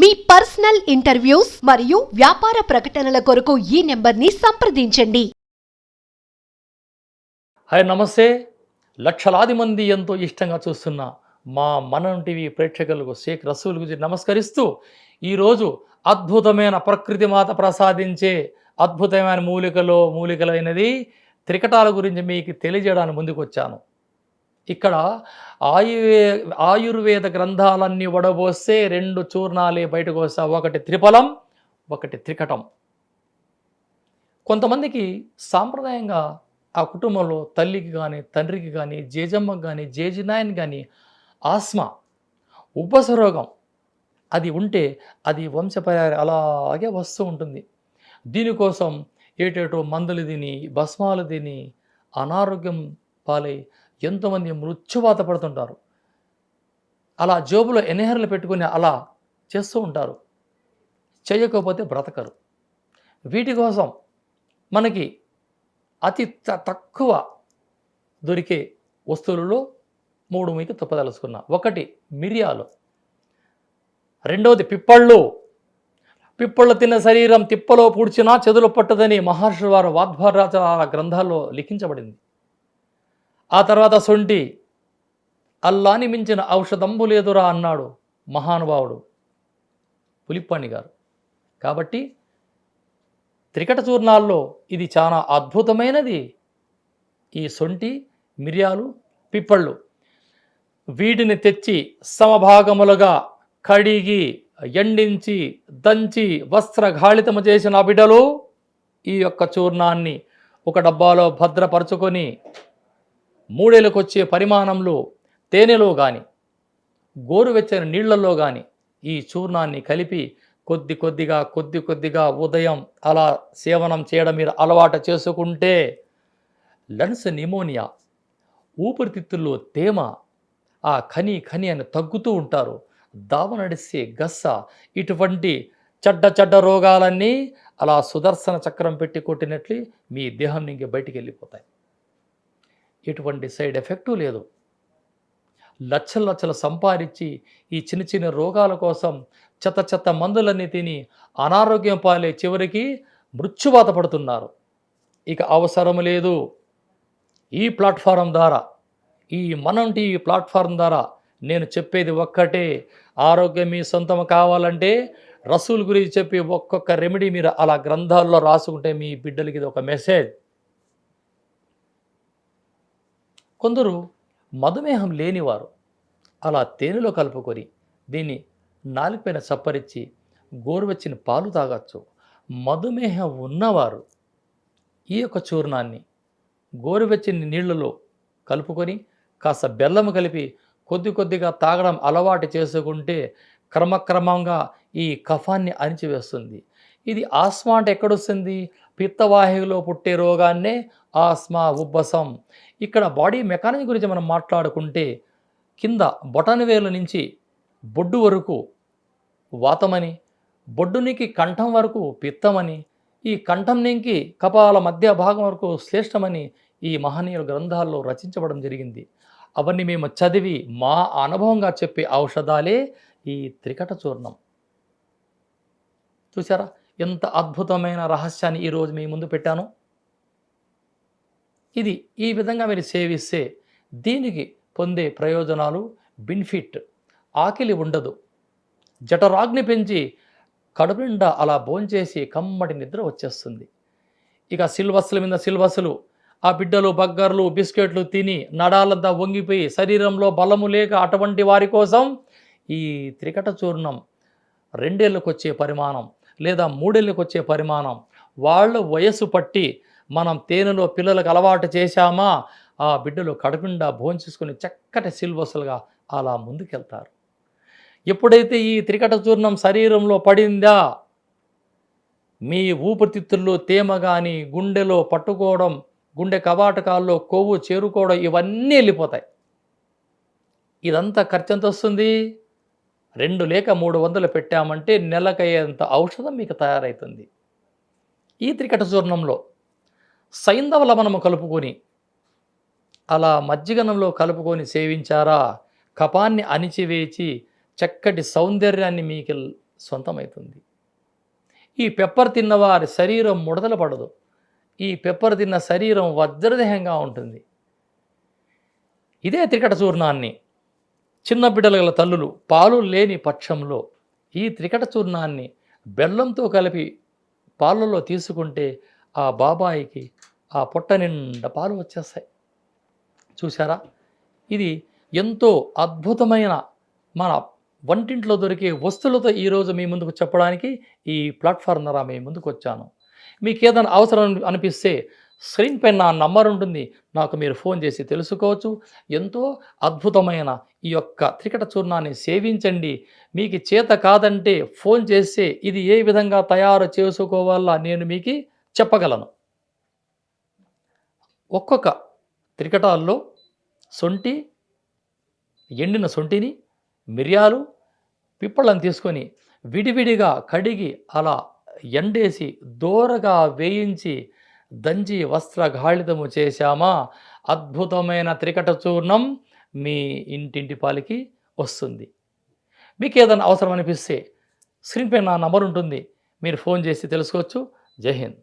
మీ personal interviews మరియు వ్యాపార ప్రకటనల కొరకు ఈ నెంబర్ని సంప్రదించండి. హాయ్ నమస్తే. లక్షలాది మంది ఎంతో ఇష్టంగా చూస్తున్న మా మనం టీవీ ప్రేక్షకులకు షేక్ రసూల్ గురించి నమస్కరిస్తూ ఈరోజు అద్భుతమైన ప్రకృతి మాత ప్రసాదించే అద్భుతమైన మూలికలైనది త్రికటాల గురించి మీకు తెలియజేయడానికి ముందుకు వచ్చాను. ఇక్కడ ఆయుర్వేద గ్రంథాలన్నీ వడబోస్తే రెండు చూర్ణాలే బయటకు వస్తా, ఒకటి త్రిఫలం, ఒకటి త్రికటం. కొంతమందికి సాంప్రదాయంగా ఆ కుటుంబంలో తల్లికి కానీ, తండ్రికి కానీ, జేజమ్మకి కానీ, జేజినాయని కానీ ఆస్మా, ఉపసరోగం అది ఉంటే అది వంశపర్యాయం అలాగే వస్తూ ఉంటుంది. దీనికోసం ఏటేటో మందులు తిని, భస్మాలు తిని అనారోగ్యం పాలై ఎంతోమంది మృత్యువాత పడుతుంటారు. అలా జోబులో ఎన్హేర్లు పెట్టుకుని అలా చేస్తూ ఉంటారు. చేయకపోతే బ్రతకరు. వీటి కోసం మనకి అతి తక్కువ దొరికే వస్తువులలో 3 మీకు తప్పదలుచుకున్నా. ఒకటి మిరియాలు, రెండవది పిప్పళ్ళు తిన్న శరీరం తిప్పలో పూడ్చినా చెదులు పట్టదని మహర్షుల వారు వాద్భారాజ గ్రంథాల్లో లిఖించబడింది. ఆ తర్వాత సొంటి, అల్లాని మించిన ఔషధంబు లేదురా అన్నాడు మహానుభావుడు పులిప్పణి గారు. కాబట్టి త్రికట చూర్ణాల్లో ఇది చాలా అద్భుతమైనది. ఈ సొంటి, మిరియాలు, పిప్పళ్ళు వీటిని తెచ్చి సమభాగములుగా కడిగి, ఎండించి, దంచి వస్త్రఘాళితము చేసిన బిడ్డలు ఈ యొక్క చూర్ణాన్ని ఒక డబ్బాలో భద్రపరుచుకొని 3 ఏళ్ళకు వచ్చే పరిమాణంలో తేనెలో కానీ, గోరువెచ్చని నీళ్లలో కానీ ఈ చూర్ణాన్ని కలిపి కొద్ది కొద్దిగా ఉదయం అలా సేవనం చేయడం మీరు అలవాటు చేసుకుంటే లంగ్స్ నిమోనియా, ఊపిరితిత్తుల్లో తేమ, ఆ ఖని అని తగ్గుతూ ఉంటారు. దావ నడిసే గస్స, ఇటువంటి చెడ్డ రోగాలన్నీ అలా సుదర్శన చక్రం పెట్టి కొట్టినట్లు మీ దేహం నుంచి బయటికి వెళ్ళిపోతాయి. ఎటువంటి సైడ్ ఎఫెక్టు లేదు. లక్షలు సంపాదించి ఈ చిన్న రోగాల కోసం చెత్త మందులన్నీ తిని అనారోగ్యం పాలే చివరికి మృత్యువాత పడుతున్నారు. ఇక అవసరం లేదు. ఈ ప్లాట్ఫారం ద్వారా, ఈ మనం టీవీ ప్లాట్ఫారం ద్వారా నేను చెప్పేది ఒక్కటే, ఆరోగ్యం మీ సొంతం కావాలంటే రసూల్ గురించి చెప్పి ఒక్కొక్క రెమెడీ మీరు అలా గ్రంథాల్లో రాసుకుంటే మీ బిడ్డలకి ఇది ఒక మెసేజ్. కొందరు మధుమేహం లేనివారు అలా తేనెలో కలుపుకొని దీన్ని నాలుగుపైన చప్పరించి గోరువెచ్చని పాలు తాగొచ్చు. మధుమేహం ఉన్నవారు ఈ యొక్క చూర్ణాన్ని గోరువెచ్చని నీళ్లలో కలుపుకొని కాస్త బెల్లం కలిపి కొద్దిగా తాగడం అలవాటు చేసుకుంటే క్రమక్రమంగా ఈ కఫాన్ని అణిచివేస్తుంది. ఇది ఆస్మా అంటే ఎక్కడొస్తుంది? పిత్తవాహిలో పుట్టే రోగాన్నే ఆస్మా, ఉబ్బసం. ఇక్కడ బాడీ మెకానిజం గురించి మనం మాట్లాడుకుంటే కింద బొటనవేలు నుంచి బొడ్డు వరకు వాతమని, బొడ్డునికి కంఠం వరకు పిత్తమని, ఈ కంఠం నుంచి కపాల మధ్య భాగం వరకు శ్లేష్టమని ఈ మహనీయుల గ్రంథాల్లో రచించబడం జరిగింది. అవన్నీ మేము చదివి మా అనుభవంగా చెప్పే ఔషధాలే ఈ త్రికట చూర్ణం. చూసారా ఎంత అద్భుతమైన రహస్యాన్ని ఈరోజు మీ ముందు పెట్టాను. ఇది ఈ విధంగా మీరు సేవిస్తే దీనికి పొందే ప్రయోజనాలు, బెనిఫిట్, ఆకలి ఉండదు, జఠరాగ్ని పెంచి కడుపు నిండా అలా భోంచేసి కమ్మటి నిద్ర వచ్చేస్తుంది. ఇక సిల్వస్ల మీద సిల్వస్లు, ఆ బిడ్డలు బగ్గర్లు బిస్కెట్లు తిని నడాలంతా వంగిపోయి శరీరంలో బలము లేక అటువంటి వారి కోసం ఈ త్రికట చూర్ణం 2 ఏళ్ళకు వచ్చే పరిమాణం లేదా 3 ఏళ్ళకు వచ్చే పరిమాణం, వాళ్ళ వయస్సు పట్టి మనం తేనెలో పిల్లలకు అలవాటు చేశామా ఆ బిడ్డలు కడుపుండా భోంచేసుకుని చక్కటి సిల్వస్లుగా అలా ముందుకెళ్తారు. ఎప్పుడైతే ఈ త్రికట చూర్ణం శరీరంలో పడిందా మీ ఊపిరితిత్తుల్లో తేమ కానీ, గుండెలో పట్టుకోవడం, గుండె కవాటకాల్లో కొవ్వు చేరుకోవడం ఇవన్నీ వెళ్ళిపోతాయి. ఇదంతా ఖర్చు ఎంత వస్తుంది? 2 లేక 300 పెట్టామంటే నెలకయ్యేంత ఔషధం మీకు తయారవుతుంది. ఈ త్రికట చూర్ణంలో సైంధవ లవణము కలుపుకొని అలా మజ్జిగనంలో కలుపుకొని సేవించారా కపాన్ని అణిచివేచి చక్కటి సౌందర్యాన్ని మీకు సొంతమవుతుంది. ఈ పెప్పర్ తిన్నవారి శరీరం ముడతలు పడదు. ఈ పెప్పర్ తిన్న శరీరం వజ్రదేహంగా ఉంటుంది. ఇదే త్రికట చూర్ణాన్ని చిన్న బిడ్డల గల తల్లులు పాలు లేని పక్షంలో ఈ త్రికట చూర్ణాన్ని బెల్లంతో కలిపి పాలలో తీసుకుంటే ఆ బాబాయికి ఆ పొట్ట నిండా పాలు వచ్చేస్తాయి. చూసారా, ఇది ఎంతో అద్భుతమైన మన వంటింట్లో దొరికే వస్తువులతో ఈరోజు మీ ముందుకు చెప్పడానికి ఈ ప్లాట్ఫామ్ ద్వారా మీ ముందుకు వచ్చాను. మీకు ఏదైనా అవసరం అనిపిస్తే స్క్రీన్ పైన నా నంబర్ ఉంటుంది, నాకు మీరు ఫోన్ చేసి తెలుసుకోవచ్చు. ఎంతో అద్భుతమైన ఈ యొక్క త్రికట చూర్ణాన్ని సేవించండి. మీకు చేత కాదంటే ఫోన్ చేస్తే ఇది ఏ విధంగా తయారు చేసుకోవాలా నేను మీకు చెప్పగలను. ఒక్కొక్క త్రికటాల్లో శొంఠి, ఎండిన శొంఠిని, మిరియాలు, పిప్పళ్ళని తీసుకొని విడివిడిగా కడిగి అలా ఎండేసి దోరగా వేయించి దంచి వస్త్రగాళితము చేశామా, అద్భుతమైన త్రికట చూర్ణం మీ ఇంటింటి పాలికి వస్తుంది. మీకు ఏదైనా అవసరం అనిపిస్తే స్క్రీన్ పైన నా నంబర్ ఉంటుంది, మీరు ఫోన్ చేసి తెలుసుకోవచ్చు. జై హింద్.